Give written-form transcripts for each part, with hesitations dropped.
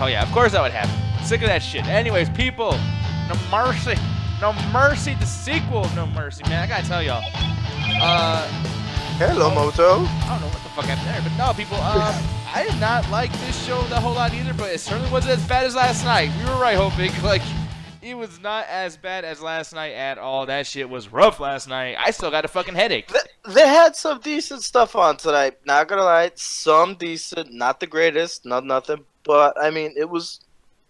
Oh yeah, of course that would happen. Sick of that shit. Anyways, people, No Mercy. No Mercy, the sequel of No Mercy, man. I gotta tell y'all. Hello, Moto. I don't know what the fuck happened there, but no, people, I did not like this show a whole lot either, but it certainly wasn't as bad as last night. We were right, hoping. Like, it was not as bad as last night at all. That shit was rough last night. I still got a fucking headache. They had some decent stuff on tonight. Not gonna lie, some decent, not the greatest, not nothing, but I mean, it was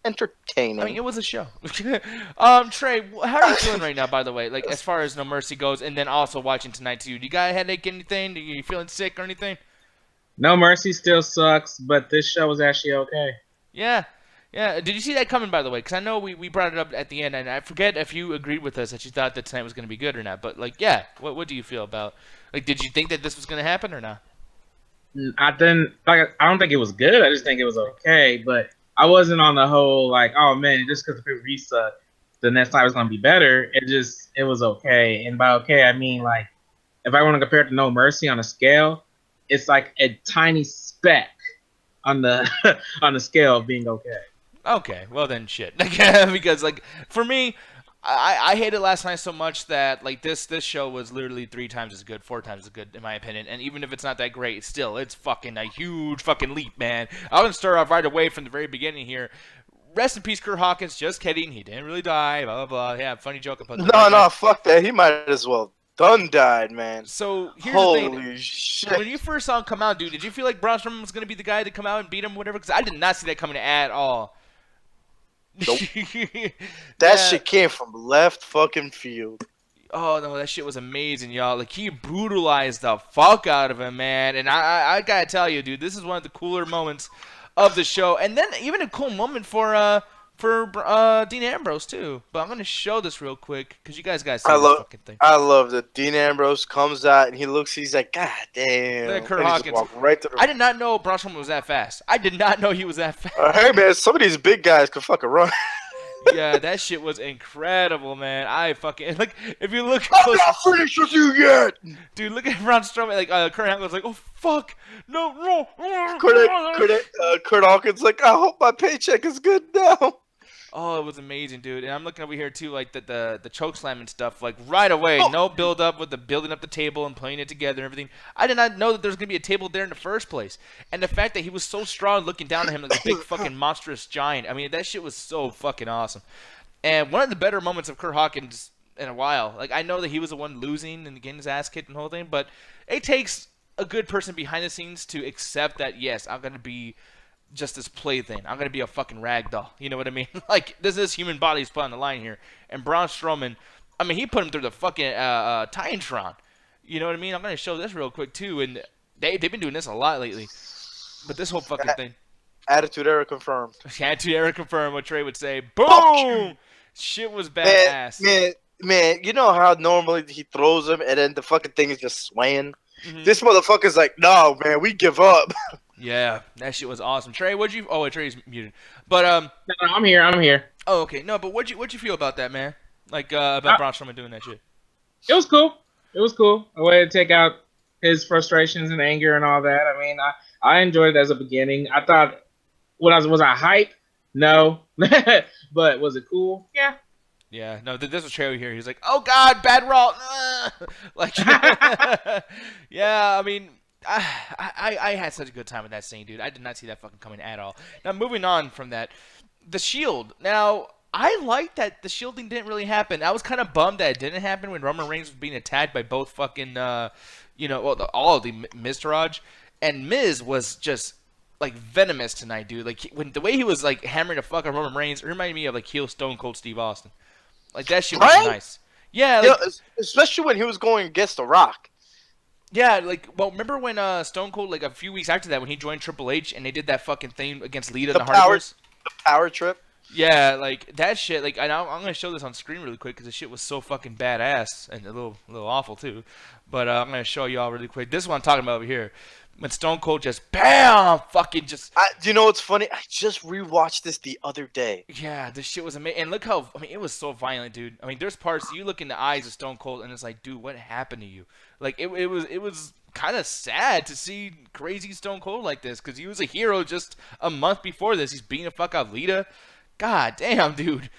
entertaining. I mean, it was a show. Trey, how are you feeling right now, by the way? Like, as far as No Mercy goes, and then also watching tonight, too. Do you got a headache, anything? Are you feeling sick or anything? No Mercy still sucks, but this show was actually okay. Yeah. Yeah. Did you see that coming, by the way? Because I know we brought it up at the end, and I forget if you agreed with us that you thought that tonight was going to be good or not. But, like, yeah, what do you feel about? Like, did you think that this was going to happen or not? I don't think it was good. I just think it was okay, but I wasn't on the whole, like, oh, man, just because the PvP sucked, the next time was going to be better. It was okay. And by okay, I mean, like, if I want to compare it to No Mercy on a scale, it's like a tiny speck on the on the scale of being okay. Okay, well then shit. Because, like, for me, I hated last night so much that, like, this show was literally 3 times as good, 4 times as good, in my opinion. And even if it's not that great, still, it's fucking a huge fucking leap, man. I'm going to start off right away from the very beginning here. Rest in peace, Kurt Hawkins. Just kidding. He didn't really die. Blah, blah, blah. Yeah, funny joke about that. No, fuck that. He might as well done died, man. So, here's Holy the thing. shit. When you first saw him come out, dude, did you feel like Braun Strowman was going to be the guy to come out and beat him or whatever? Because I did not see that coming at all. Nope. That shit came from left fucking field. Oh, no, that shit was amazing, y'all. Like, he brutalized the fuck out of him, man. And I gotta tell you, dude, this is one of the cooler moments of the show. And then even a cool moment for Dean Ambrose, too. But I'm gonna show this real quick, because you guys gotta see this fucking thing. I love that Dean Ambrose comes out, and he's like, God damn. Look at Kurt Hawkins. Right to the... I did not know Braun Strowman was that fast. I did not know he was that fast. Hey, man, some of these big guys can fucking run. Yeah, that shit was incredible, man. I fucking, like, if you look I'm not finished with you yet! Dude, look at Braun Strowman, like, Kurt Hawkins like, oh, fuck, no. Kurt Hawkins like, I hope my paycheck is good now. Oh, it was amazing, dude. And I'm looking over here, too, like, the choke slam and stuff, like, right away. No build-up with the building up the table and playing it together and everything. I did not know that there was going to be a table there in the first place. And the fact that he was so strong looking down at him like a big fucking monstrous giant. I mean, that shit was so fucking awesome. And one of the better moments of Kurt Hawkins in a while. Like, I know that he was the one losing and getting his ass kicked and the whole thing, but it takes a good person behind the scenes to accept that, yes, I'm going to be just this plaything. I'm going to be a fucking ragdoll. You know what I mean? Like, this human body's put on the line here. And Braun Strowman, I mean, he put him through the fucking Titantron. You know what I mean? I'm going to show this real quick, too. And they've been doing this a lot lately. But this whole fucking thing. Attitude error confirmed. Attitude error confirmed, what Trey would say. Boom! Shit was badass. Man, you know how normally he throws him and then the fucking thing is just swaying? Mm-hmm. This motherfucker's like, no, man, we give up. Yeah, that shit was awesome. Trey, what'd you? Oh, wait, Trey's muted. But No, I'm here. Oh, okay. No, but what'd you feel about that, man? Like about Braun Strowman doing that shit? It was cool. A way to take out his frustrations and anger and all that. I mean, I enjoyed it as a beginning. I thought, was I hype? No, but was it cool? Yeah. Yeah, no, this was Trey here. He's like, oh God, bad Raw. Like, yeah, I mean, I had such a good time with that scene, dude. I did not see that fucking coming at all. Now, moving on from that, the Shield. Now, I like that the shielding didn't really happen. I was kind of bummed that it didn't happen when Roman Reigns was being attacked by both fucking, all of the Miztourage. And Miz was just, like, venomous tonight, dude. Like, when the way he was, like, hammering the fuck out of Roman Reigns, it reminded me of, like, heel Stone Cold Steve Austin. Like, that shit was nice. Yeah, like, especially when he was going against The Rock. Yeah, like, well, remember when Stone Cold, like, a few weeks after that, when he joined Triple H and they did that fucking thing against Lita and the Hardy Boys? The power trip? Yeah, like, that shit, like, I'm going to show this on screen really quick because the shit was so fucking badass and a little awful, too. But I'm going to show y'all really quick. This is what I'm talking about over here. When Stone Cold just, bam, fucking just... Do you know what's funny? I just rewatched this the other day. Yeah, this shit was amazing. And look how, I mean, it was so violent, dude. I mean, there's parts, you look in the eyes of Stone Cold, and it's like, dude, what happened to you? Like, it was kind of sad to see crazy Stone Cold like this because he was a hero just a month before this. He's beating the fuck out of Lita. God damn, dude.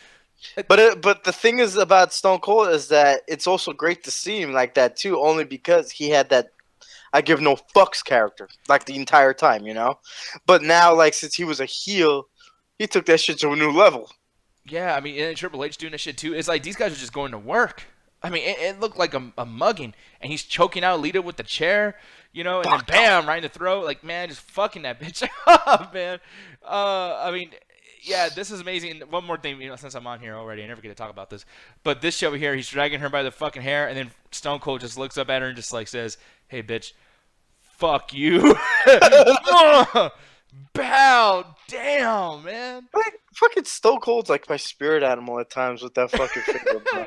But the thing is about Stone Cold is that it's also great to see him like that too, only because he had that I give no fucks character like the entire time, you know. But now, like since he was a heel, he took that shit to a new level. Yeah, I mean, and Triple H doing this shit too. It's like these guys are just going to work. I mean, it looked like a mugging, and he's choking out Lita with the chair, you know, and then bam, right in the throat. Like, man, just fucking that bitch up, man. I mean, yeah, this is amazing. And one more thing, you know, since I'm on here already, I never get to talk about this. But this show over here, he's dragging her by the fucking hair, and then Stone Cold just looks up at her and just like says, "Hey, bitch, fuck you." Bow, damn, man. Like fucking Stone Cold's like my spirit animal at times with that fucking finger, bro.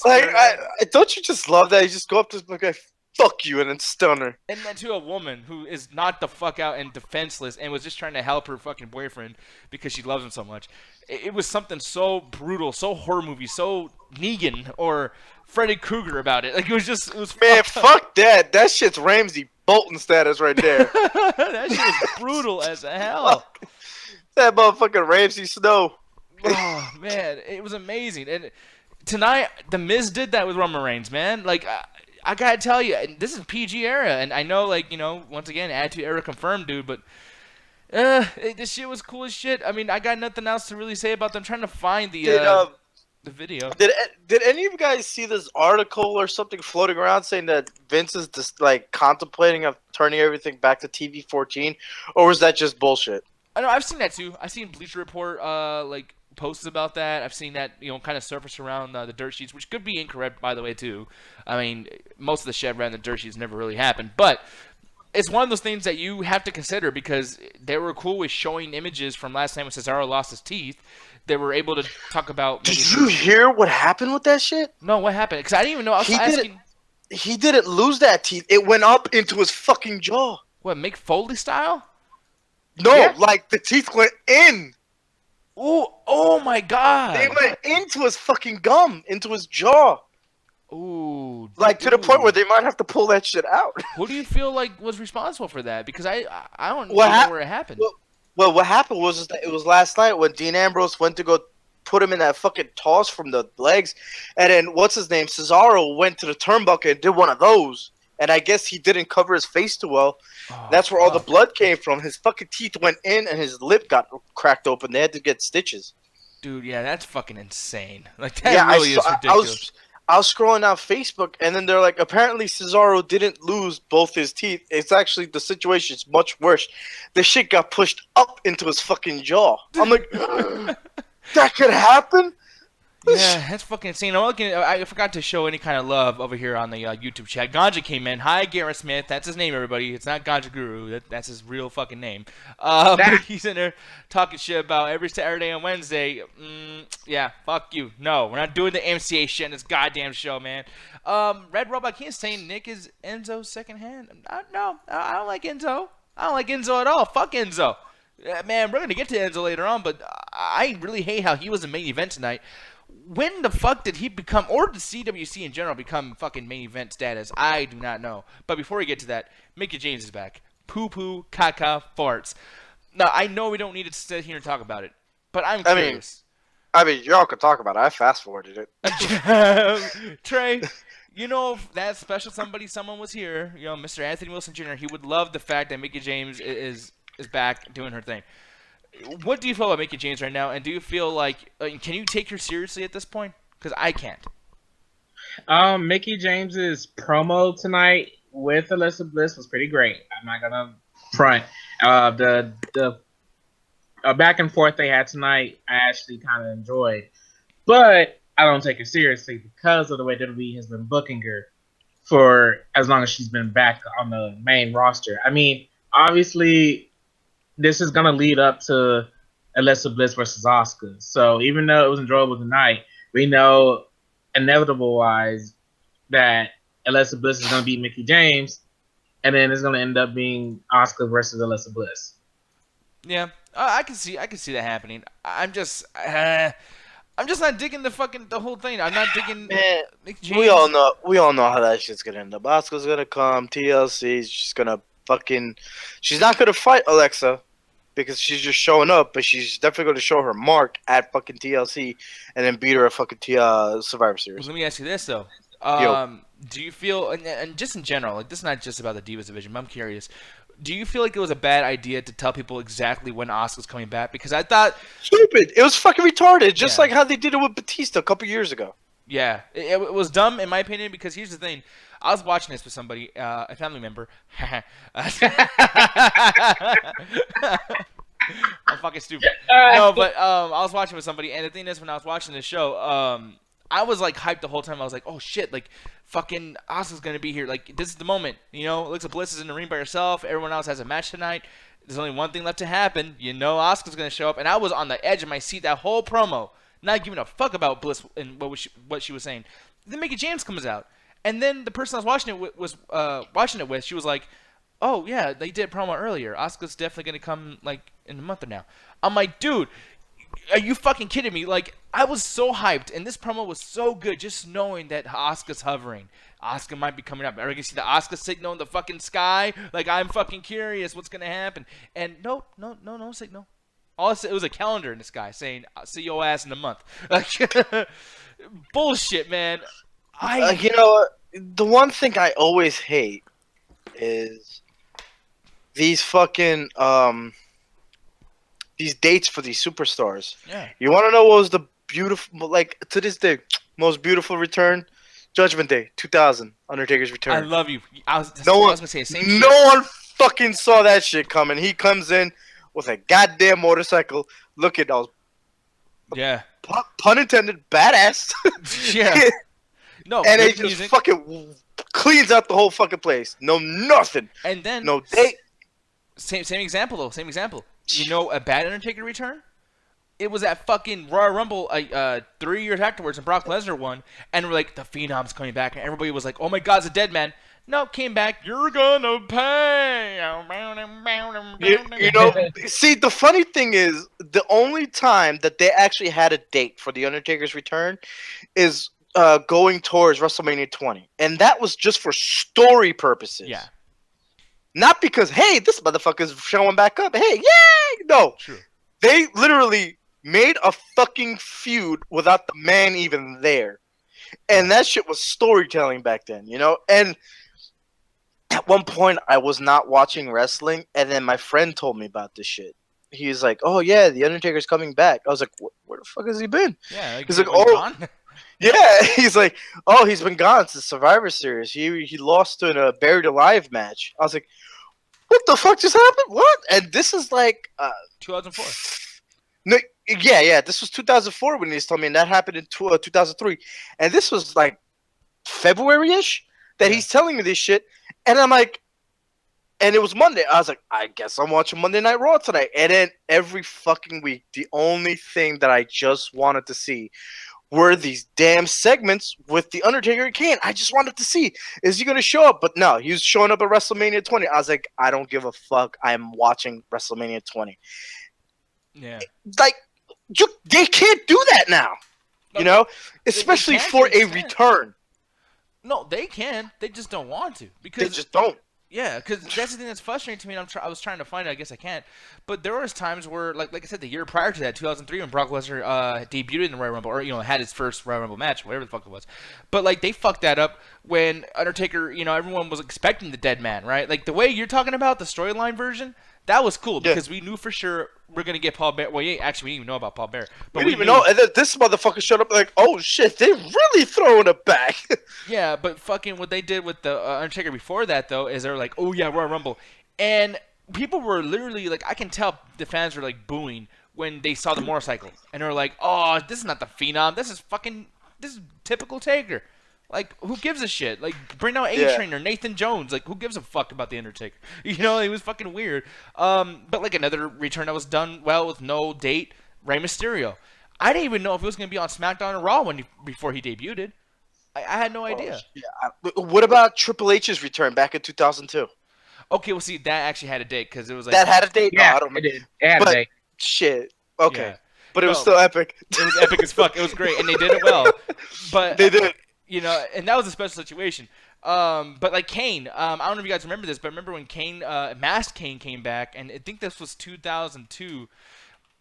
Like, I don't you just love that? You just go up to this guy, fuck you, and then stun her. And then to a woman who is knocked the fuck out and defenseless and was just trying to help her fucking boyfriend because she loves him so much. It was something so brutal, so horror movie, so Negan or Freddy Krueger about it. Like, it was Man, fucked fuck that. That shit's Ramsey Bolton status right there. that shit was brutal as hell. That motherfucking Ramsey Snow. Oh, man. It was amazing. And tonight, The Miz did that with Roman Reigns, man. Like, I gotta tell you, this is PG era, and I know, like, you know, once again, Attitude Era confirmed, dude, but this shit was cool as shit. I mean, I got nothing else to really say about them trying to find the video. Did any of you guys see this article or something floating around saying that Vince is just, like, contemplating of turning everything back to TV 14, or was that just bullshit? I know, I've seen that too. I've seen Bleacher Report, like, posts about that. I've seen that, you know, kind of surface around the dirt sheets, which could be incorrect, by the way, too. I mean, most of the shit around the dirt sheets never really happened, but it's one of those things that you have to consider because they were cool with showing images from last time when Cesaro lost his teeth. They were able to talk about. Did you hear what happened with that shit? No, what happened? Because I didn't even know. I was asking. He didn't lose that teeth. It went up into his fucking jaw. What, Mick Foley style? No, Yeah. like the teeth went in. Ooh, oh my god. They went into his fucking gum, into his jaw. Ooh. Like to the point where they might have to pull that shit out. Who do you feel like was responsible for that? Because I don't know where it happened. Well, what happened was that it was last night when Dean Ambrose went to go put him in that fucking toss from the legs, and then what's his name, Cesaro went to the turnbuckle and did one of those, and I guess he didn't cover his face too well. Oh, that's where all the blood came from. His fucking teeth went in, and his lip got cracked open. They had to get stitches. Dude, yeah, that's fucking insane. Like that really is ridiculous. I was scrolling down Facebook, and then they're like, apparently Cesaro didn't lose both his teeth. It's actually, the situation's much worse. The shit got pushed up into his fucking jaw. I'm like, that could happen? Yeah, that's fucking insane. I forgot to show any kind of love over here on the YouTube chat. Ganja came in. Hi, Garrett Smith. That's his name, everybody. It's not Ganja Guru. That's his real fucking name. But he's in there talking shit about every Saturday and Wednesday. Yeah, fuck you. No, we're not doing the MCA shit in this goddamn show, man. Red Robot King is saying Nick is Enzo's second hand. No, I don't like Enzo. I don't like Enzo at all. Fuck Enzo. Man, we're going to get to Enzo later on, but I really hate how he was the main event tonight. When the fuck did he become, or did CWC in general become fucking main event status? I do not know. But before we get to that, Mickie James is back. Poo-poo, caca, farts. Now, I know we don't need to sit here and talk about it, but I'm curious. I mean, y'all could talk about it. I fast-forwarded it. Trey, you know, if that special someone was here, you know, Mr. Anthony Wilson Jr., he would love the fact that Mickie James is back doing her thing. What do you feel about Mickie James right now, and do you feel like can you take her seriously at this point? Because I can't. Mickie James's promo tonight with Alexa Bliss was pretty great. I'm not gonna front. The back and forth they had tonight, I actually kind of enjoyed, but I don't take it seriously because of the way WWE has been booking her for as long as she's been back on the main roster. I mean, obviously, this is going to lead up to Alexa Bliss versus Asuka. So even though it was enjoyable tonight, we know inevitable-wise that Alexa Bliss is going to beat Mickie James, and then it's going to end up being Asuka versus Alexa Bliss. Yeah, I can see that happening. I'm just I'm just not digging the whole thing. I'm not digging. Man, Nick we all James. know how that shit's gonna end up. Asuka's gonna come, TLC, she's gonna she's not gonna fight Alexa because she's just showing up, but she's definitely gonna show her mark at fucking TLC and then beat her at fucking Survivor Well, Series. let me ask you this though. Yo. Do you feel, and just in general, like this is not just about the Divas division, but I'm curious. Do you feel like it was a bad idea to tell people exactly when Asuka's coming back? Because I thought, Stupid. It was fucking retarded, just Yeah. like how they did it with Batista a couple years ago. yeah, it was dumb in my opinion. Because here's the thing, I was watching this with somebody, a family member. I'm fucking stupid. No, but I was watching with somebody, and the thing is, when I was watching this show, I was like hyped the whole time. I was like, oh shit, like fucking Asuka's gonna be here. Like this is the moment, you know. Alexa Bliss is in the ring by herself. Everyone else has a match tonight. There's only one thing left to happen. You know, Asuka's gonna show up, and I was on the edge of my seat that whole promo, not giving a fuck about Bliss and what she was saying. Then Mickey James comes out, and then the person I was watching it with, she was like, oh yeah, they did promo earlier. Asuka's definitely gonna come like in a month or now. I'm like, dude, are you fucking kidding me? Like, I was so hyped, and this promo was so good, just knowing that Asuka's hovering. Asuka might be coming up. Are you gonna see the Asuka signal in the fucking sky? Like, I'm fucking curious what's gonna happen. And no signal. It was a calendar in the sky saying, "I'll see your ass in a month." Like, bullshit, man. You know what? The one thing I always hate is these fucking these dates for these superstars. Yeah. You want to know what was the beautiful, like to this day, most beautiful return? Judgment Day 2000, Undertaker's I return. love you. I was gonna say the same shit. No one fucking saw that shit coming. He comes in with a goddamn motorcycle. Look at those, Yeah. pun intended, badass. Yeah. No. And good it just music. fucking cleans out the whole fucking place. No nothing. And then No date. Same example though. Same example. You know a bad Undertaker return? It was at fucking Royal Rumble 3 years afterwards, and Brock Lesnar won, and we're like, the Phenom's coming back, and everybody was like, oh my God, it's a dead man. No, came back. You're gonna pay. You know, see, the funny thing is, the only time that they actually had a date for the Undertaker's return is going towards WrestleMania 20, and that was just for story purposes. Yeah. Not because, hey, this motherfucker's showing back up. Hey, yay! No. True. They literally made a fucking feud without the man even there. And that shit was storytelling back then, you know? And at one point, I was not watching wrestling, and then my friend told me about this shit. He was like, oh, yeah, The Undertaker's coming back. I was like, where the fuck has he been? Yeah. He's like, was he oh. gone? Yeah, he's like, oh, he's been gone since Survivor Series. He lost in a Buried Alive match. I was like, what the fuck just happened? What? And this is like 2004. No, yeah. This was 2004 when he was telling me, and that happened in 2003. And this was like February-ish that he's telling me this shit. And I'm like, and it was Monday. I was like, I guess I'm watching Monday Night Raw tonight. And then every fucking week, the only thing that I just wanted to see were these damn segments with The Undertaker and Kane. I just wanted to see, is he going to show up? But no, he was showing up at WrestleMania 20. I was like, I don't give a fuck. I'm watching WrestleMania 20. Yeah. Like, they can't do that now. No, you know? Especially can't, for they a can't. return. No, they can. They just don't want to. Because They just don't. Yeah, because that's the thing that's frustrating to me. And I was trying to find it. I guess I can't. But there was times where, like I said, the year prior to that, 2003, when Brock Lesnar debuted in the Royal Rumble, or had his first Royal Rumble match, whatever the fuck it was. But like they fucked that up when Undertaker, everyone was expecting the dead man, right? Like the way you're talking about the storyline version, that was cool because we knew for sure we're gonna get Paul Bear. Well, yeah, actually, we didn't even know about Paul Bear. But We didn't even know. And then this motherfucker showed up like, oh shit, they're really throwing it back. Yeah, but fucking what they did with the Undertaker before that, though, is they're like, oh, yeah, Royal Rumble. And people were literally, like, I can tell the fans were, like, booing when they saw the motorcycle. And they were like, oh, this is not the Phenom. This is typical Taker. Like, who gives a shit? Like, bring out A-Train or Nathan Jones. Like, who gives a fuck about The Undertaker? It was fucking weird. But, like, another return that was done well with no date, Rey Mysterio. I didn't even know if he was going to be on SmackDown or Raw before he debuted. I had no idea. What about Triple H's return back in 2002? Okay, well, see, that actually had a date because it was like That had a date? Yeah, No, I don't it did. It had But- a date. Shit. Okay. but it was No. still epic. It was epic as fuck. It was great, and they did it well. But They did. you know, and that was a special situation. But like Kane, I don't know if you guys remember this, but remember when Kane, Masked Kane came back, and I think this was 2002.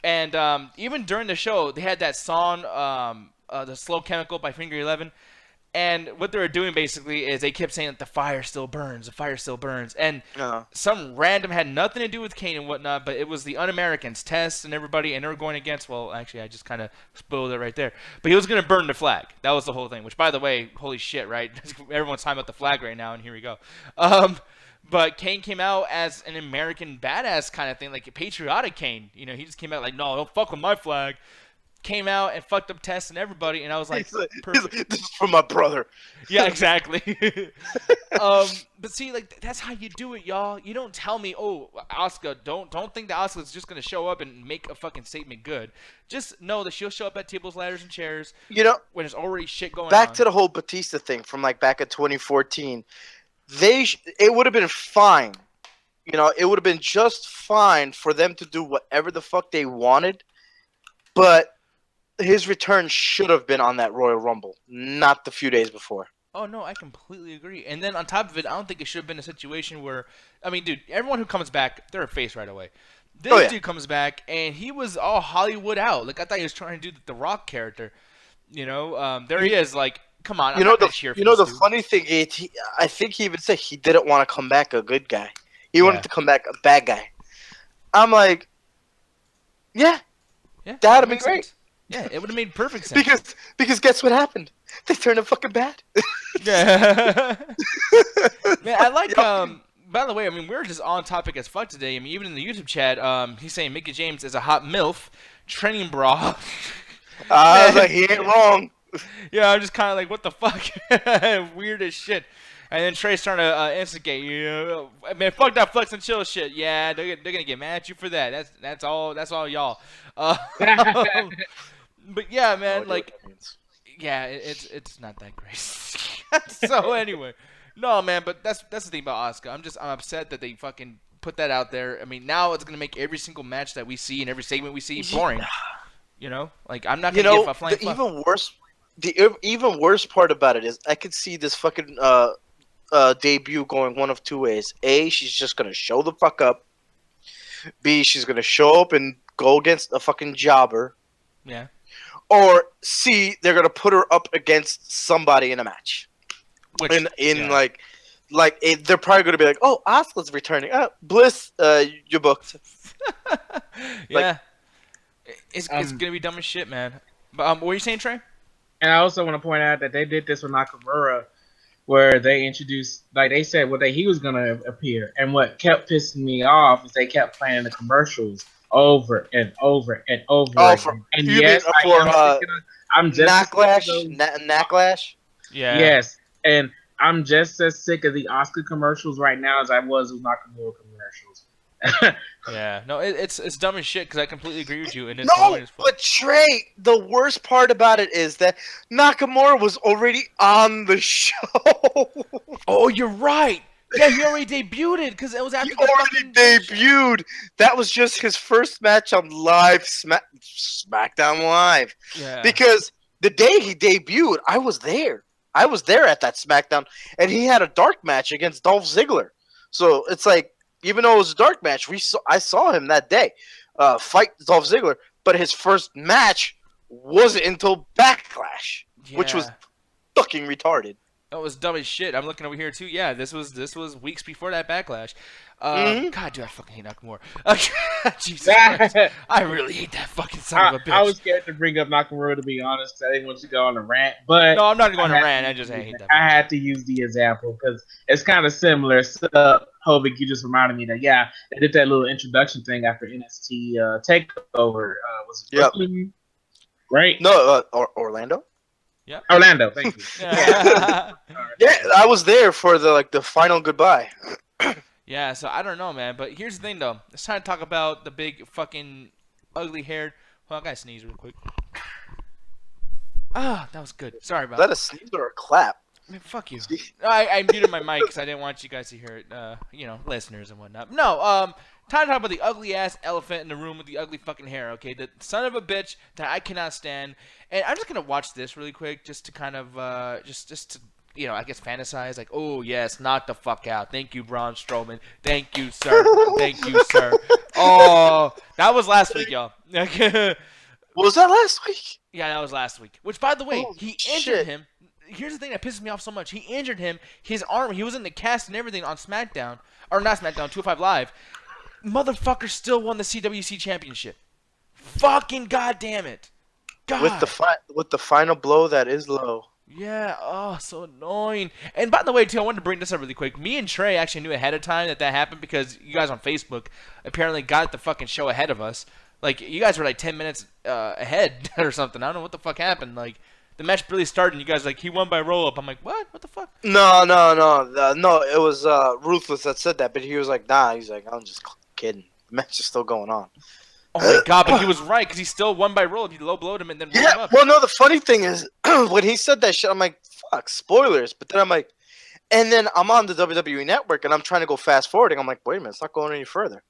And even during the show, they had that song, "The Slow Chemical" by Finger 11. And what they were doing basically is they kept saying that the fire still burns, the fire still burns. And some random had nothing to do with Kane and whatnot, but it was the Un-Americans, Tess and everybody, and they were going against, well, actually, I just kind of spoiled it right there. But he was going to burn the flag. That was the whole thing, which, by the way, holy shit, right? Everyone's talking about the flag right now, and here we go. But Kane came out as an American badass kind of thing, like a patriotic Kane. You know, he just came out like, no, don't fuck with my flag. Came out and fucked up Tess and everybody, and I was like, perfect. This is for my brother. Yeah, exactly. But see, like that's how you do it, y'all. You don't tell me, oh, Asuka, don't think that Asuka's just gonna show up and make a fucking statement good. Just know that she'll show up at tables, ladders, and chairs. You know, when there's already shit going on. Back to the whole Batista thing from like back in 2014. It would have been fine. You know, it would have been just fine for them to do whatever the fuck they wanted, but his return should have been on that Royal Rumble, not the few days before. Oh, no, I completely agree. And then on top of it, I don't think it should have been a situation where, I mean, dude, everyone who comes back, they're a face right away. This dude comes back, and he was all Hollywood out. Like, I thought he was trying to do the Rock character. You know, there he is, like, come on, the funny thing is, I think he even said he didn't want to come back a good guy. He wanted to come back a bad guy. I'm like, yeah, that'd have been great. Sense. Yeah, it would have made perfect sense. Because guess what happened? They turned him fucking bad. Yeah. Man, I like by the way, I mean we're just on topic as fuck today. I mean even in the YouTube chat, he's saying Mickey James is a hot MILF training bra. I was like, he ain't wrong. Yeah, I'm just kind of like, what the fuck? Weird as shit. And then Trey's trying to instigate you. Man, fuck that flex and chill shit. Yeah, they're gonna get mad at you for that. That's all y'all. But yeah, man, like, yeah, it's not that great. So anyway, no, man, but that's the thing about Asuka. I'm upset that they fucking put that out there. I mean, now it's gonna make every single match that we see and every segment we see boring. You know, like I'm not gonna give a flying fuck. The even worse part about it is I could see this fucking debut going one of two ways. A, she's just gonna show the fuck up. B, she's gonna show up and go against a fucking jobber. Yeah. Or C, they're gonna put her up against somebody in a match. Which, they're probably gonna be like, "Oh, Asuka's returning. Bliss, you booked." Yeah, it's gonna be dumb as shit, man. But what were you saying, Trey? And I also want to point out that they did this with Nakamura, where they introduced, like they said, he was gonna appear, and what kept pissing me off is they kept playing the commercials over and over and over again. And yes, I'm just Knacklash. Yeah. Yes, and I'm just as sick of the Asuka commercials right now as I was with Nakamura commercials. Yeah, no, it's dumb as shit because I completely agree with you. And it's but Trey, the worst part about it is that Nakamura was already on the show. Oh, you're right. Yeah, he already debuted it because it was after. He already debuted. That was just his first match on live SmackDown Live. Yeah. Because the day he debuted, I was there. I was there at that SmackDown, and he had a dark match against Dolph Ziggler. So it's like, even though it was a dark match, I saw him that day fight Dolph Ziggler, but his first match wasn't until Backlash, which was fucking retarded. That was dumb as shit. I'm looking over here too. Yeah, this was weeks before that Backlash. God, dude, I fucking hate Nakamura. Jesus Christ. I really hate that fucking son of a bitch. I was scared to bring up Nakamura, to be honest. I didn't want you to go on a rant, but no, I'm not going to rant. I just hate that. I had to use the example because it's kind of similar. So, Hovik, you just reminded me that they did that little introduction thing after NXT Takeover. Was it Brooklyn? Right? No, Orlando. Yeah, Orlando. Thank you. Yeah, I was there for the final goodbye. Yeah, so I don't know, man. But here's the thing, though. It's time to talk about the big fucking ugly-haired. Hold on, I gotta sneeze real quick. Ah, that was good. Sorry about that. Is that a sneeze or a clap? Man, fuck you. I muted my mic because I didn't want you guys to hear it. Listeners and whatnot. No, Time to talk about the ugly ass elephant in the room with the ugly fucking hair. Okay, the son of a bitch that I cannot stand. And I'm just gonna watch this really quick, just to kind of just to I guess fantasize like, oh yes, knock the fuck out. Thank you, Braun Strowman. Thank you, sir. Thank you, sir. Oh, that was last week, y'all. Was that last week? Yeah, that was last week. Which, by the way, Holy he shit. injured him. Here's the thing that pisses me off so much. He injured him. His arm. He was in the cast and everything on SmackDown, or not SmackDown, 205 Live. Motherfucker still won the CWC Championship. Fucking goddamn it. God. With the final blow that is low. Yeah, oh, so annoying. And by the way, too, I wanted to bring this up really quick. Me and Trey actually knew ahead of time that happened because you guys on Facebook apparently got the fucking show ahead of us. Like, you guys were like 10 minutes ahead or something. I don't know what the fuck happened. Like, the match really started and you guys like, he won by roll-up. I'm like, what? What the fuck? No. It was Ruthless that said that, but he was like, nah. He's like, I'm just kidding. The match is still going on. Oh my god, but he was right because he still won by roll-up. He low-blowed him and then rolled him up. Well, no, the funny thing is, when he said that shit, I'm like, fuck, spoilers. But then I'm like, and then I'm on the WWE Network and I'm trying to go fast forwarding. I'm like, wait a minute, it's not going any further.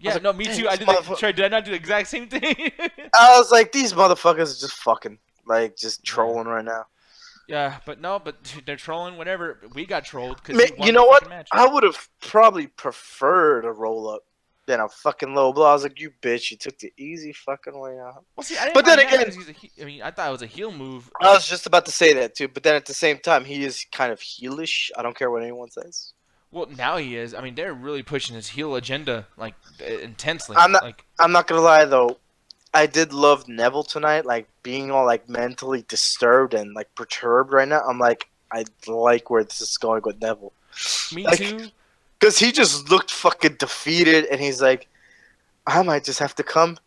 Yeah, like, no, me too. I did Trey, did I not do the exact same thing? I was like, these motherfuckers are just fucking, like, just trolling right now. Yeah, but they're trolling. Whatever, we got trolled because You know what? I would have probably preferred a roll-up than a fucking low blow. I was like, you bitch, you took the easy fucking way out. Well, see, I didn't but then mind that again, 'cause I thought it was a heel move. I was just about to say that too. But then at the same time, he is kind of heelish. I don't care what anyone says. Well, now he is. I mean, they're really pushing his heel agenda like intensely. I'm not gonna lie though. I did love Neville tonight, like being all like mentally disturbed and like perturbed right now. I'm like, I like where this is going with Neville. Me like, too. Because he just looked fucking defeated, and he's like, I might just have to come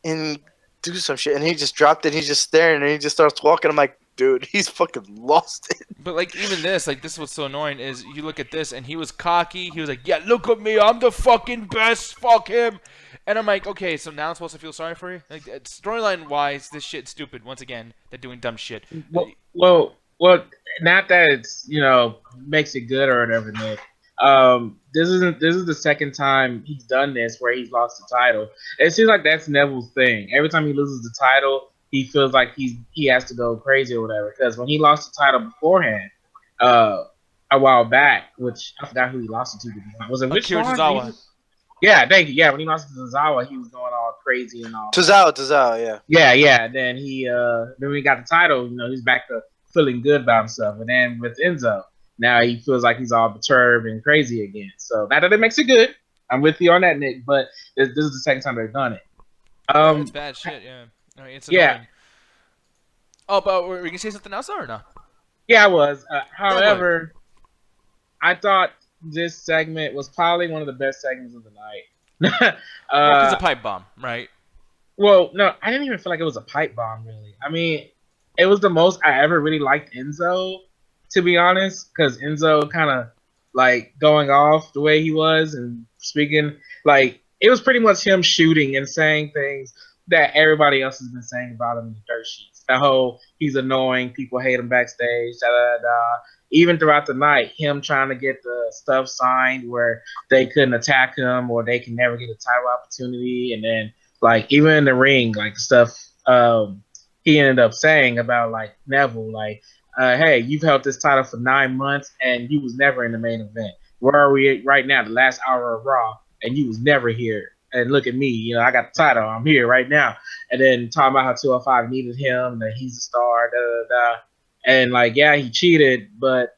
and do some shit. And he just dropped it. He's just staring, and he just starts walking. I'm like, dude, he's fucking lost it. But like even this is what's so annoying is you look at this, and he was cocky. He was like, yeah, look at me, I'm the fucking best. Fuck him. And I'm like, okay, so now I'm supposed to feel sorry for you? Like storyline wise, this shit's stupid. Once again, they're doing dumb shit. Well, not that it's makes it good or whatever, Nick. This is the second time he's done this where he's lost the title. It seems like that's Neville's thing. Every time he loses the title, he feels like he has to go crazy or whatever. Because when he lost the title beforehand, a while back, which I forgot who he lost it to. Was it which one? Yeah, thank you. Yeah, when he lost to Tozawa, he was going all crazy and all. Tozawa, yeah. Yeah. Then then when he got the title, he's back to feeling good about himself. And then with Enzo, now he feels like he's all perturbed and crazy again. So not that it makes it good. I'm with you on that, Nick. But this is the second time they've done it. It's bad shit. Yeah. I mean, it's annoying. Yeah. Oh, but were you gonna say something else or no? Yeah, I was. However, I thought this segment was probably one of the best segments of the night. It's a pipe bomb, right? Well, no, I didn't even feel like it was a pipe bomb, really. I mean, it was the most I ever really liked Enzo, to be honest, because Enzo kind of, like, going off the way he was and speaking, like, it was pretty much him shooting and saying things that everybody else has been saying about him in the dirt sheets. The whole, he's annoying, people hate him backstage, da-da-da-da. Even throughout the night, him trying to get the stuff signed where they couldn't attack him or they can never get a title opportunity. And then, like, even in the ring, like, stuff he ended up saying about, like, Neville, like, hey, you've held this title for 9 months and you was never in the main event. Where are we right now, the last hour of Raw, and you was never here. And look at me, I got the title. I'm here right now. And then talking about how 205 needed him, and that he's a star, da-da-da. And, like, yeah, he cheated, but,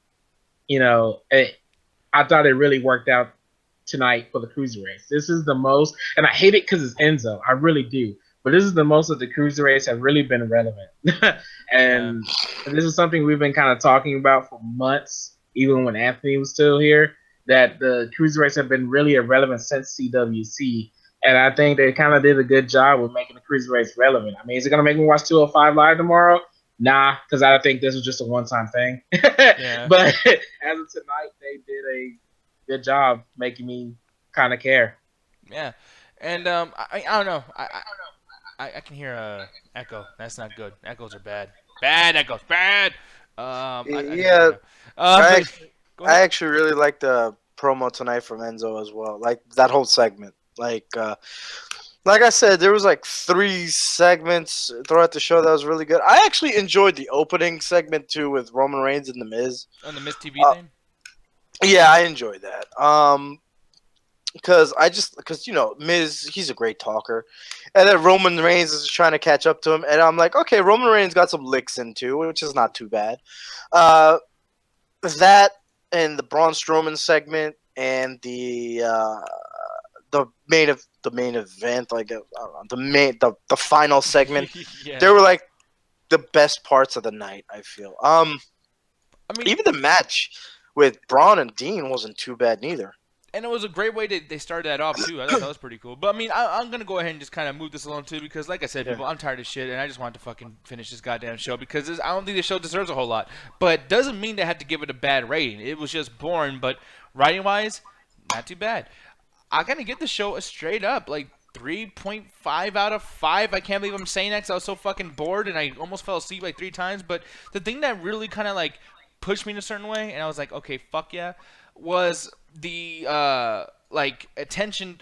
I thought it really worked out tonight for the Cruiserweights. This is the most, and I hate it because it's Enzo. I really do. But this is the most that the Cruiserweights have really been relevant. And this is something we've been kind of talking about for months, even when Anthony was still here, that the Cruiserweights have been really irrelevant since CWC. And I think they kind of did a good job with making the Cruiserweights relevant. I mean, is it going to make me watch 205 Live tomorrow? Nah, because I think this was just a one-time thing. Yeah. But as of tonight, they did a good job making me kind of care. Yeah. And I don't know. I can hear a echo. That's not good. Echoes are bad. Bad echoes. Bad. I actually really like the promo tonight from Enzo as well. Like that whole segment. Like I said, there was like 3 segments throughout the show that was really good. I actually enjoyed the opening segment too with Roman Reigns and The Miz. On the Miz TV thing? Yeah, I enjoyed that. Because Miz, he's a great talker, and then Roman Reigns is trying to catch up to him, and I'm like, okay, Roman Reigns got some licks in too, which is not too bad. That and the Braun Strowman segment and the main event, like the final segment, Yeah. they were like the best parts of the night. I feel. I mean, Even the match with Braun and Dean wasn't too bad neither. and it was a great way they started that off too. I thought that was pretty cool. But I mean, I'm gonna go ahead and just kind of move this along too, because like I said, people, I'm tired of shit, and I just wanted to fucking finish this goddamn show because I don't think the show deserves a whole lot. But doesn't mean they had to give it a bad rating. It was just boring, but writing wise, not too bad. I'm gonna give the show a straight up like 3.5 out of 5. I can't believe I'm saying that because I was so fucking bored and I almost fell asleep like 3 times. But the thing that really kind of like pushed me in a certain way, and I was like, okay, fuck yeah, was the attention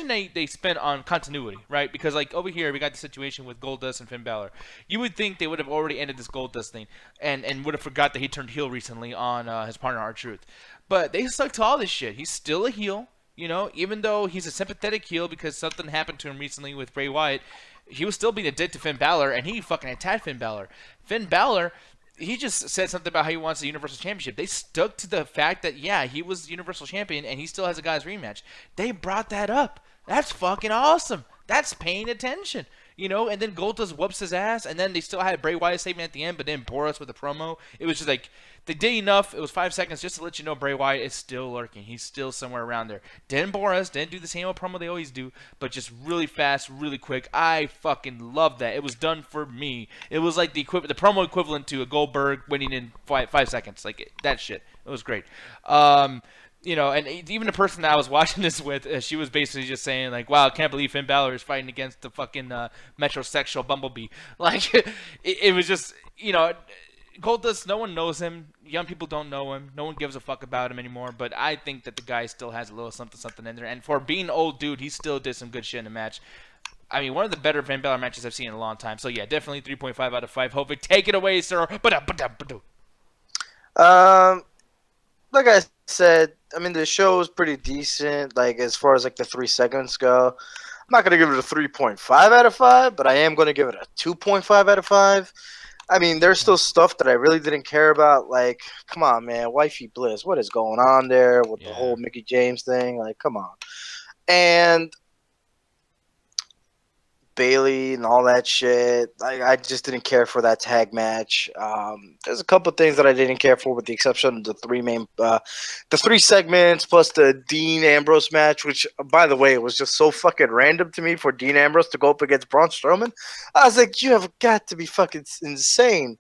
they spent on continuity, right? Because like over here we got the situation with Goldust and Finn Balor. You would think they would have already ended this Goldust thing and would have forgot that he turned heel recently on his partner R-Truth. But they stuck to all this shit. He's still a heel, even though he's a sympathetic heel because something happened to him recently with Bray Wyatt. He was still being a dick to Finn Balor, and he fucking attacked Finn Balor. Finn Balor, he just said something about how he wants the Universal Championship. They stuck to the fact that, yeah, he was the Universal Champion and he still has a guy's rematch. They brought that up. That's fucking awesome. That's paying attention. And then Goldust whoops his ass, and then they still had Bray Wyatt statement at the end, but then Boris with a promo. It was just like, they did enough. It was 5 seconds just to let you know Bray Wyatt is still lurking. He's still somewhere around there. Didn't bore us, didn't do the same old promo they always do, but just really fast, really quick. I fucking loved that. It was done for me. It was like the promo equivalent to a Goldberg winning in 5 seconds. Like, that shit. It was great. And even the person that I was watching this with, she was basically just saying, like, wow, I can't believe Finn Balor is fighting against the fucking metrosexual Bumblebee. Like, it was just, Goldust, no one knows him. Young people don't know him. No one gives a fuck about him anymore. But I think that the guy still has a little something in there. And for being an old dude, he still did some good shit in the match. I mean, one of the better Finn Balor matches I've seen in a long time. So, yeah, definitely 3.5 out of 5. Hopefully, take it away, sir. Like I said, I mean, the show is pretty decent, like, as far as, like, the 3 segments go. I'm not going to give it a 3.5 out of 5, but I am going to give it a 2.5 out of 5. I mean, there's still stuff that I really didn't care about. Like, come on, man, Wifey Bliss, what is going on there with the whole Mickie James thing? Like, come on. And Bailey and all that shit. I just didn't care for that tag match. There's a couple things that I didn't care for, with the exception of the 3 segments plus the Dean Ambrose match, which, by the way, was just so fucking random to me for Dean Ambrose to go up against Braun Strowman. I was like, you have got to be fucking insane.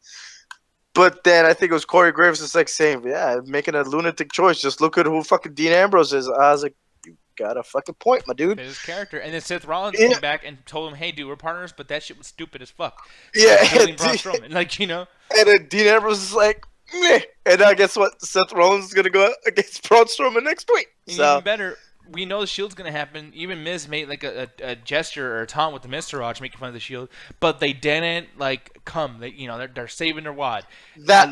But then I think it was Corey Graves just like saying, yeah, making a lunatic choice. Just look at who fucking Dean Ambrose is. I was like, got a fucking point, my dude. His character. And then Seth Rollins came back and told him, hey, dude, we're partners, but that shit was stupid as fuck. Yeah. Braun Strowman. Like, And then Dean Ambrose is like, meh. And now guess what? Seth Rollins is going to go against Braun Strowman next week. So. Even better, we know the Shield's going to happen. Even Miz made like a gesture or a taunt with the Mr. Raj making fun of the Shield, but they didn't like come. They're saving their wad. That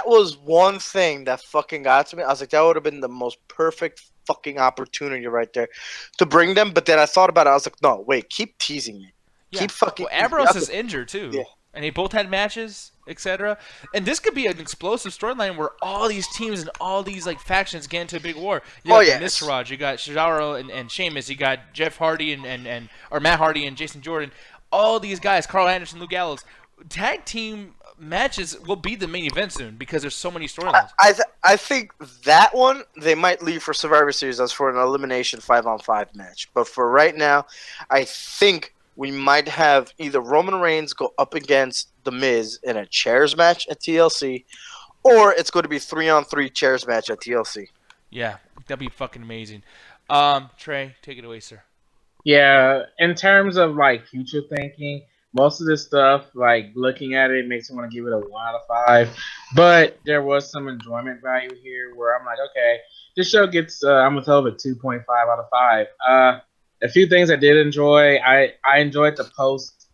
was one thing that fucking got to me. I was like, that would have been the most perfect fucking opportunity right there to bring them. But then I thought about it. I was like, no, wait, keep teasing me. Yeah. Keep fucking. Well, Ambrose is injured too. Yeah. And they both had matches, etc. And this could be an explosive storyline where all these teams and all these like factions get into a big war. You got Mr. Raj, you got Cesaro and Sheamus, you got Jeff Hardy or Matt Hardy and Jason Jordan. All these guys, Carl Anderson, Luke Gallows. Tag team matches will be the main event soon because there's so many storylines. I think that one they might leave for Survivor Series as for an elimination 5-on-5 match. But for right now, I think we might have either Roman Reigns go up against The Miz in a chairs match at TLC, or it's going to be 3-on-3 chairs match at TLC. Yeah, that'd be fucking amazing. Trey, take it away, sir. Yeah, in terms of like future thinking, most of this stuff, like looking at it, makes me want to give it a 1 out of 5. But there was some enjoyment value here where I'm like, okay, this show gets, I'm gonna tell it 2.5 out of 5. A few things I did enjoy. I enjoyed the post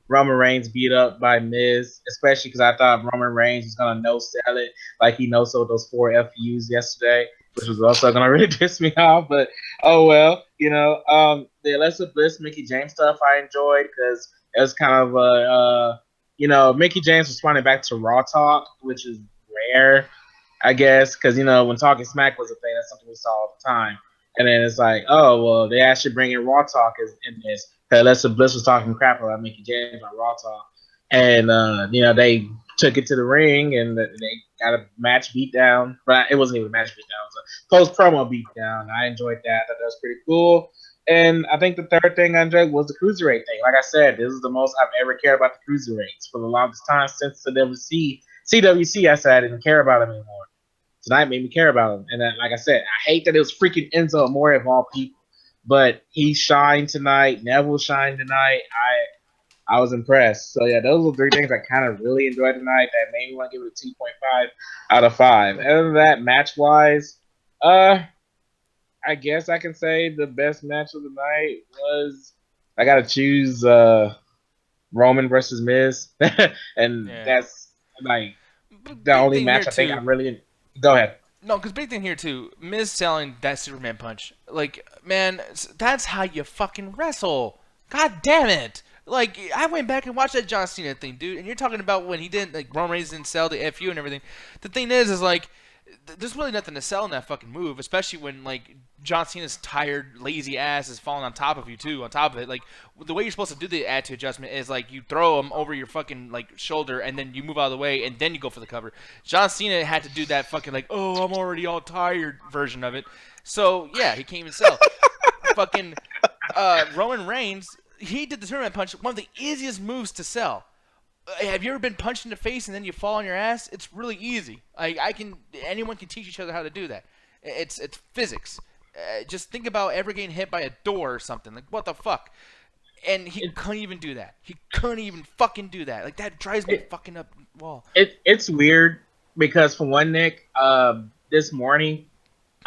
Roman Reigns beat up by Miz, especially because I thought Roman Reigns was gonna no sell it like he no sold those 4 FUs yesterday, which was also gonna really piss me off. But oh well, the Alexa Bliss Mickey James stuff I enjoyed because it was kind of Mickey James responding back to Raw Talk, which is rare, I guess, because when Talking Smack was a thing, that's something we saw all the time. And then it's like, oh well, they actually bring in Raw Talk in this. Alexa Bliss was talking crap about Mickey James on Raw Talk, and they took it to the ring and they got a match beat down, but it wasn't even a match beat down. It was a post promo beat down. I enjoyed that. I thought that was pretty cool. And I think the third thing I enjoyed was the cruiserweight thing. Like I said, this is the most I've ever cared about the cruiserweights for the longest time since the CWC. I said I didn't care about them anymore. Tonight made me care about him. And then, like I said, I hate that it was freaking Enzo Amore of all people. But he shined tonight. Neville shined tonight. I was impressed. So, yeah, those were 3 things I kind of really enjoyed tonight that made me want to give it a 2.5 out of 5. Other than that, match-wise, I guess I can say the best match of the night was I got to choose Roman versus Miz. And that's, like, the only match I think I really... Go ahead. No, because big thing here, too, Miz selling that Superman punch. Like, man, that's how you fucking wrestle. God damn it. Like, I went back and watched that John Cena thing, dude, and you're talking about when he didn't, like, Roman Reigns didn't sell the FU and everything. The thing is like, there's really nothing to sell in that fucking move, especially when, like, John Cena's tired, lazy ass is falling on top of you, too, on top of it. Like, the way you're supposed to do the attitude adjustment is, like, you throw him over your fucking, like, shoulder, and then you move out of the way, and then you go for the cover. John Cena had to do that fucking, like, oh, I'm already all tired version of it. So, yeah, he can't even sell. Fucking Roman Reigns, he did the Superman punch, one of the easiest moves to sell. Have you ever been punched in the face and then you fall on your ass? It's really easy. Anyone can teach each other how to do that. It's physics. Just think about ever getting hit by a door or something. Like, what the fuck? And he couldn't even do that. He couldn't even fucking do that. Like, that drives me fucking up the wall. It's weird because, for one, Nick, this morning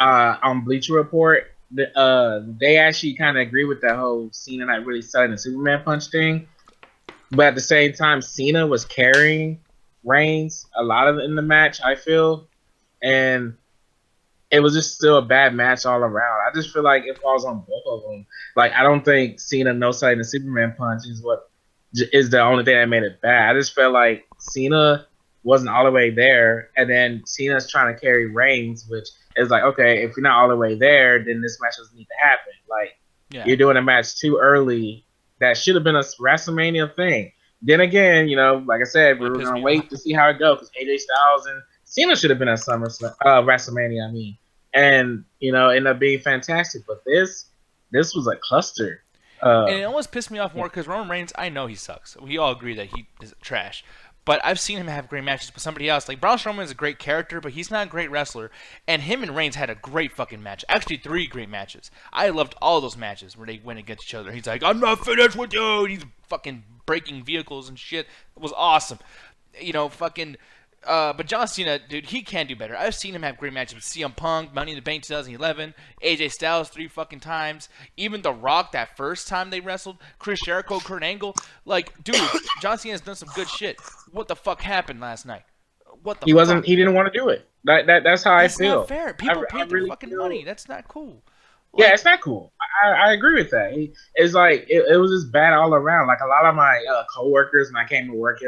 on Bleacher Report, they actually kind of agree with that whole Cena not really selling the Superman punch thing. But at the same time, Cena was carrying Reigns a lot of it in the match, I feel. And it was just still a bad match all around. I just feel like it falls on both of them. Like, I don't think Cena no-selling the Superman punch is the only thing that made it bad. I just felt like Cena wasn't all the way there, and then Cena's trying to carry Reigns, which is like, okay, if you're not all the way there, then this match doesn't need to happen. Like, You're doing a match too early. That should have been a WrestleMania thing. Then again, like I said, we were going to wait to see how it goes because AJ Styles and Cena should have been at WrestleMania, I mean. And, ended up being fantastic. But this was a cluster. And it almost pissed me off more because Roman Reigns, I know he sucks. We all agree that he is trash. But I've seen him have great matches with somebody else. Like, Braun Strowman is a great character, but he's not a great wrestler. And him and Reigns had a great fucking match. Actually, 3 great matches. I loved all those matches where they went against each other. He's like, I'm not finished with you. And he's fucking breaking vehicles and shit. It was awesome. But John Cena, dude, he can do better. I've seen him have great matches with CM Punk, Money in the Bank 2011, AJ Styles 3 fucking times, even The Rock that first time they wrestled, Chris Jericho, Kurt Angle. Like, dude, John Cena's done some good shit. What the fuck happened last night? What the fuck? He didn't want to do it. That's how I feel. That's not fair. People paid their fucking money. That's not cool. Yeah, it's not cool. I agree with that. It's like it was just bad all around. Like, a lot of my coworkers when I came to work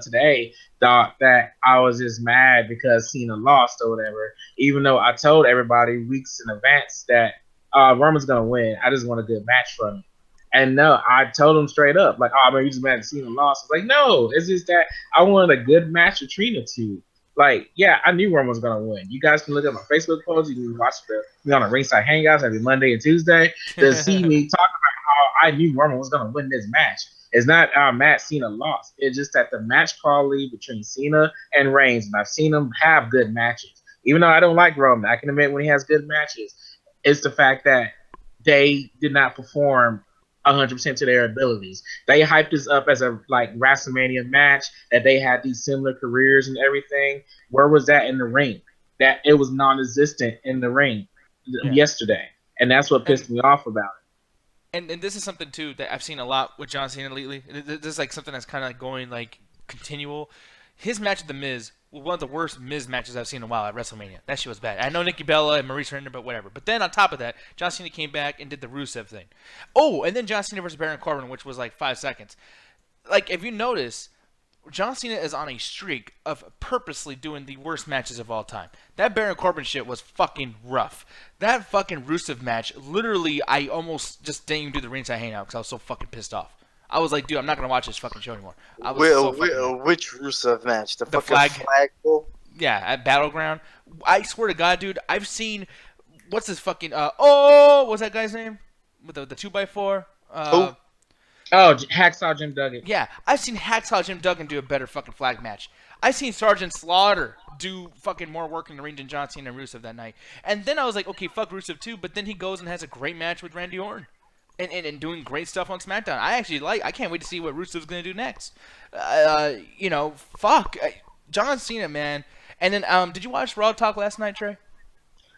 today thought that I was just mad because Cena lost or whatever. Even though I told everybody weeks in advance that Roman's gonna win. I just want a good match from him. And no, I told him straight up, like, oh man, you just mad that Cena lost. I was like, no, it's just that I wanted a good match between the two. Like, yeah, I knew Roman was going to win. You guys can look at my Facebook post. You can watch me on the Ringside Hangouts every Monday and Tuesday to see me talk about how I knew Roman was going to win this match. It's not our match Cena lost. It's just that the match quality between Cena and Reigns, and I've seen them have good matches. Even though I don't like Roman, I can admit when he has good matches, it's the fact that they did not perform 100% to their abilities. They hyped this up as a like WrestleMania match, that they had these similar careers and everything. Where was that in the ring? That it was non-existent in the ring yesterday, and that's what pissed me off about it. And this is something too that I've seen a lot with John Cena lately. This is like something that's kind of like going like continual. His match with The Miz was one of the worst Miz matches I've seen in a while at WrestleMania. That shit was bad. I know Nikki Bella and Maurice Render, but whatever. But then on top of that, John Cena came back and did the Rusev thing. Oh, and then John Cena versus Baron Corbin, which was like 5 seconds. Like, if you notice, John Cena is on a streak of purposely doing the worst matches of all time. That Baron Corbin shit was fucking rough. That fucking Rusev match, literally, I almost just didn't even do the ringside hangout because I was so fucking pissed off. I was like, dude, I'm not gonna watch this fucking show anymore. I was which Rusev match? The fucking flag. flagpole? Yeah, at Battleground. I swear to God, dude, I've seen what's his fucking what's that guy's name with the 2x4? Oh, Hacksaw Jim Duggan. Yeah, I've seen Hacksaw Jim Duggan do a better fucking flag match. I've seen Sergeant Slaughter do fucking more work in the ring than John Cena and Rusev that night. And then I was like, okay, fuck Rusev too. But then he goes and has a great match with Randy Orton. And doing great stuff on SmackDown. I can't wait to see what Rusev's going to do next. John Cena, man. And then, did you watch Raw Talk last night, Trey?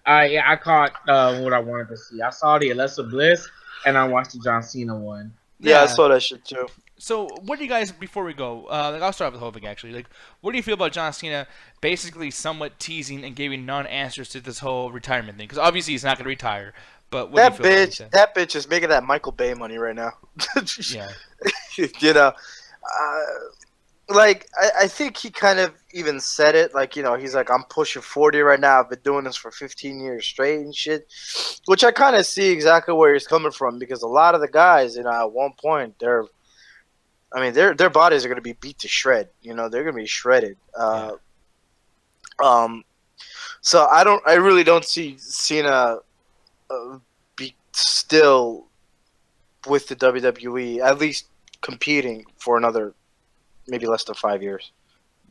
Yeah, I caught what I wanted to see. I saw the Alexa Bliss, and I watched the John Cena one. Yeah, I saw that shit too. So, what do you guys, before we go, I'll start with Hovig, actually. Like, what do you feel about John Cena basically somewhat teasing and giving non-answers to this whole retirement thing? Because obviously he's not going to retire. But what do you feel that bitch is making that Michael Bay money right now. Yeah. You know, like I think he kind of even said it. Like, you know, he's like, I'm pushing 40 right now. I've been doing this for 15 years straight and shit. Which I kind of see exactly where he's coming from, because a lot of the guys, you know, at one point their bodies are going to be beat to shred. You know, they're going to be shredded. So I really don't see Cena be still with the WWE, at least competing for another maybe less than 5 years.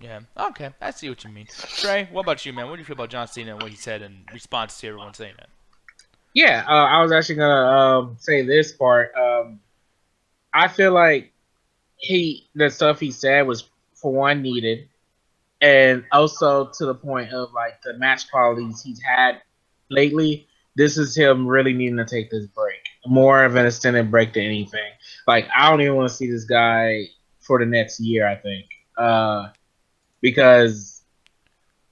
Yeah, okay, I see what you mean. Trey, what about you, man? What do you feel about John Cena and what he said in response to everyone saying that? Yeah, I was actually gonna say this part. I feel like the stuff he said was, for one, needed, and also to the point of like the match qualities he's had lately. This is him really needing to take this break, more of an extended break than anything. Like, I don't even want to see this guy for the next year, I think, because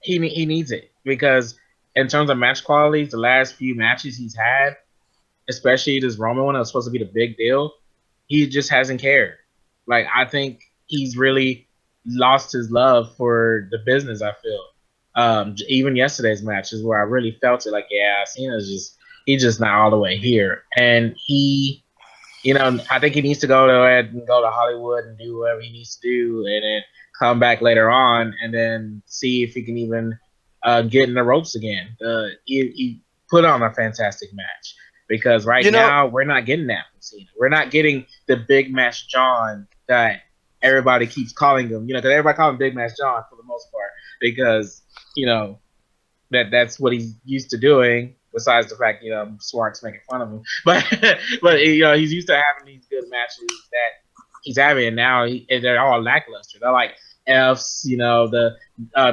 he needs it. Because in terms of match qualities, the last few matches he's had, especially this Roman one that was supposed to be the big deal, he just hasn't cared. Like, I think he's really lost his love for the business, I feel. Even yesterday's match is where I really felt it. Like, yeah, he's just not all the way here. And he, you know, I think he needs to go to Hollywood and do whatever he needs to do, and then come back later on and then see if he can even get in the ropes again. He put on a fantastic match, because now we're not getting that from Cena. We're not getting the big match John that everybody keeps calling him. You know, because everybody calls him Big Match John for the most part, because you know that's what he's used to doing. Besides the fact, you know, Swartz making fun of him, but you know, he's used to having these good matches that he's having, and now they're all lackluster. They're like Fs. You know, the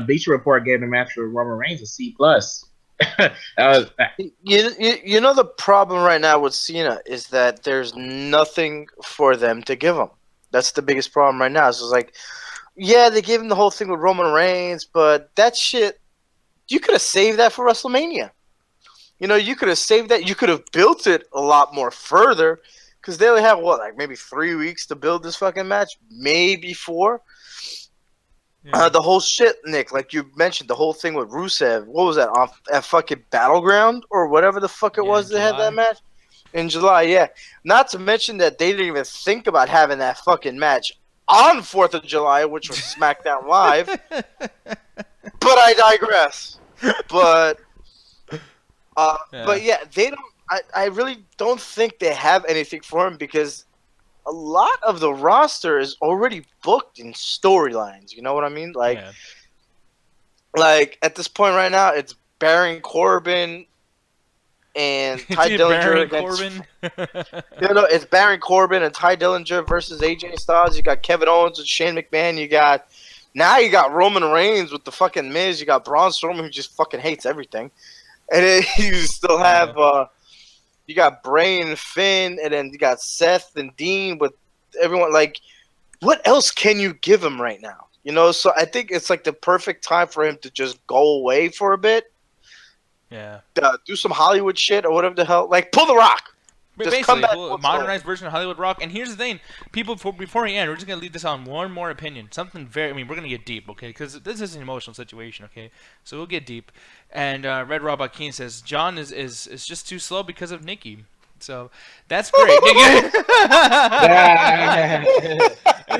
Bleacher Report gave the match with Roman Reigns a C+. You know, the problem right now with Cena is that there's nothing for them to give him. That's the biggest problem right now. So it's like, yeah, they gave him the whole thing with Roman Reigns, but that shit, you could have saved that for WrestleMania. You know, you could have saved that. You could have built it a lot more further, because they only have, maybe 3 weeks to build this fucking match? Maybe 4? Yeah. The whole shit, Nick, like you mentioned, the whole thing with Rusev, what was that, at fucking Battleground or whatever the fuck it was that had that match? In July, yeah. Not to mention that they didn't even think about having that fucking match on 4th of July, which was SmackDown Live. But I digress. But yeah, they don't. I really don't think they have anything for him, because a lot of the roster is already booked in storylines. You know what I mean? Like at this point right now, it's Baron Corbin, and Ty Dillinger Baron against. Corbin. It's Baron Corbin and Ty Dillinger versus AJ Styles. You got Kevin Owens and Shane McMahon. You got Roman Reigns with the fucking Miz. You got Braun Strowman who just fucking hates everything, and then you still have you got Bray and Finn, and then you got Seth and Dean with everyone. Like, what else can you give him right now? So I think it's like the perfect time for him to just go away for a bit. Yeah. Do some Hollywood shit or whatever the hell. Like, pull the Rock. Just come back. A modernized version of Hollywood Rock. And here's the thing. People, before we end, we're just going to leave this on one more opinion. Something we're going to get deep, okay? Because this is an emotional situation, okay? So we'll get deep. And Red Rob Akin says, John is just too slow because of Nikki. So that's great. And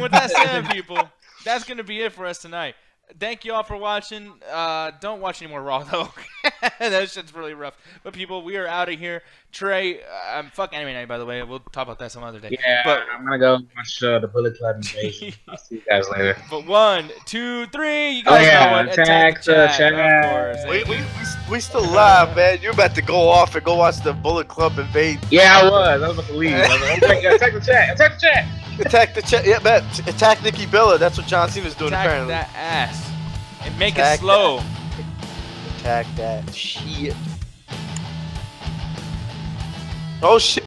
with that said, people, that's going to be it for us tonight. Thank you all for watching. Don't watch any more Raw, though. That shit's really rough. But, people, we are out of here. Trey, fuck Anime Night, by the way. We'll talk about that some other day. Yeah, but I'm going to go watch the Bullet Club Invasion. I'll see you guys later. But 1, 2, 3, you guys know what. Attack the chat. Of course. We still live, man. You're about to go off and go watch the Bullet Club Invade. Yeah, I was about to leave. I was like, attack the chat. Attack the chat. Attack the chat. Yeah, man. Attack Nikki Bella. That's what John Cena's doing, Attack apparently. that ass. And make Attack it slow. Attack that shit. Oh, shit.